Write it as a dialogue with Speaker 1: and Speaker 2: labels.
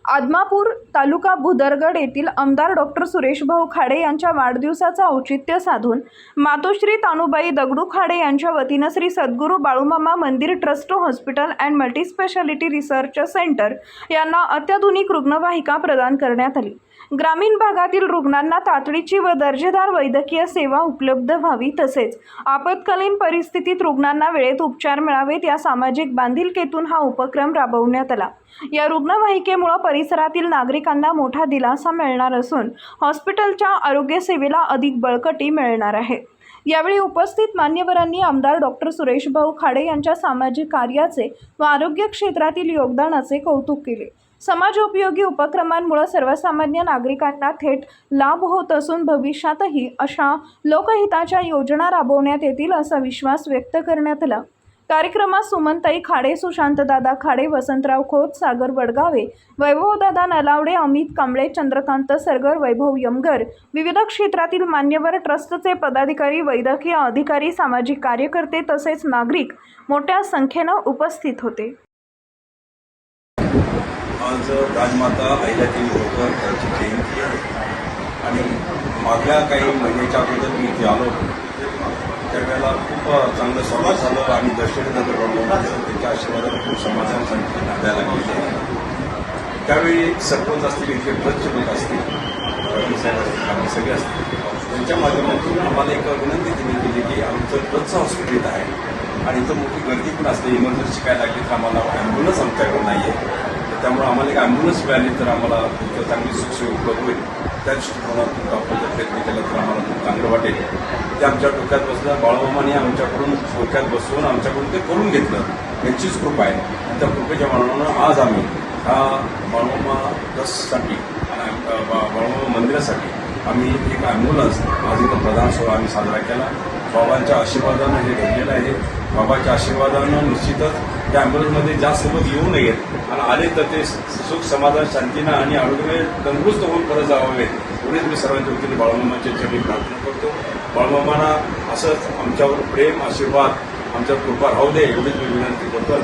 Speaker 1: आदमापूर तालुका भुदरगड येथील आमदार डॉक्टर सुरेशभाऊ खाडे यांच्या वाढदिवसाचं औचित्य साधून मातोश्री तानुबाई दगडू खाडे यांच्या वतीनं श्री सद्गुरू बाळूमामा मंदिर trust hospital and multispeciality research centre यांना अत्याधुनिक रुग्णवाहिका प्रदान करण्यात आली। ग्रामीण भागातील रुग्णांना तातडीची व दर्जेदार वैद्यकीय सेवा उपलब्ध व्हावी, तसेच आपत्कालीन परिस्थितीत रुग्णांना वेळेत उपचार मिळावेत या सामाजिक बांधिलकीतून हा उपक्रम राबवण्यात आला। या रुग्णवाहिकेमुळे परिसरातील नागरिकांना मोठा दिलासा मिळणार असून हॉस्पिटलच्या आरोग्य सेवेला अधिक बळकटी मिळणार आहे। यावेळी उपस्थित मान्यवरांनी आमदार डॉक्टर सुरेशभाऊ खाडे यांच्या सामाजिक कार्याचे व आरोग्य क्षेत्रातील योगदानाचे कौतुक केले। समाजोपयोगी उपक्रमांमुळे सर्वसामान्य नागरिकांना थेट लाभ होत असून भविष्यातही अशा लोकहिताच्या योजना राबवण्यात येतील असा विश्वास व्यक्त करण्यात आला। कार्यक्रमात सुमनताई खाडे, सुशांतदादा खाडे, वसंतराव खोत, सागर वडगावे, वैभवदादा नलावडे, अमित कांबळे, चंद्रकांत सरगर, वैभव यमगर, विविध क्षेत्रातील मान्यवर, ट्रस्टचे पदाधिकारी, वैद्यकीय अधिकारी, सामाजिक कार्यकर्ते तसेच नागरिक मोठ्या संख्येने उपस्थित होते।
Speaker 2: आज राजमाता अहिल्यादेवी होळकर यांची जयंती आहे आणि मागल्या काही महिन्याच्या अगोदर मी इथे आलो त्यावेळेला खूप चांगलं स्वागत झालं आणि दर्शननगर बनवलं। त्यांच्या आशीर्वादाने खूप समाजांसाठी नांदायला गेले। त्यावेळी सरपंच असतील, इथे ट्रस्टचे लोक असतील, साहेब असतील, आम्ही सगळे असतील, त्यांच्या माध्यमातून आम्हाला एक विनंती त्यांनी केली की आमचं ट्रस्टचं हॉस्पिटल इथं आहे आणि इथं मोठी गर्दी पण असते, इमर्जन्सी काय लागली तर आम्हाला ॲम्ब्युलन्स आमच्याकडे नाही आहे, त्यामुळे आम्हाला एक ॲम्ब्युलन्स मिळाली तर आम्हाला खूप चांगली सुखसोयी उपलब्ध होईल। त्या दृष्टिकोनातून डॉक्टरचा प्रयत्न केला तर आम्हाला खूप चांगलं वाटेल। ते आमच्या डोक्यात बसलं, बाळूमामाने आमच्याकडून डोक्यात बसवून आमच्याकडून ते करून घेतलं, यांचीच कृपा आहे। आणि त्या कृपेच्या मानानं आज आम्ही ह्या बाळूमामा ट्रस्टसाठी आणि बाळूमामा मंदिरासाठी आम्ही एक ॲम्ब्युलन्स आज इथं प्रदान सोहळा आम्ही साजरा केला। बाबांच्या आशीर्वादानं हे घडलेलं आहे। बाबाच्या आशीर्वादानं निश्चितच त्या ॲम्ब्युलन्समध्ये जास्त लोक येऊ नयेत आणि आले तर ते सुख समाधान शांतीनं आणि आरोग्य तंदुरुस्त होऊन परत जावावेत, एवढेच मी सर्वांच्या वतीने बाळूमामाच्या चरणी प्रार्थना करतो। बाळूमामांना असंच आमच्यावर प्रेम, आशीर्वाद, आमच्यावर कृपा राहू दे एवढीच मी विनंती करतो।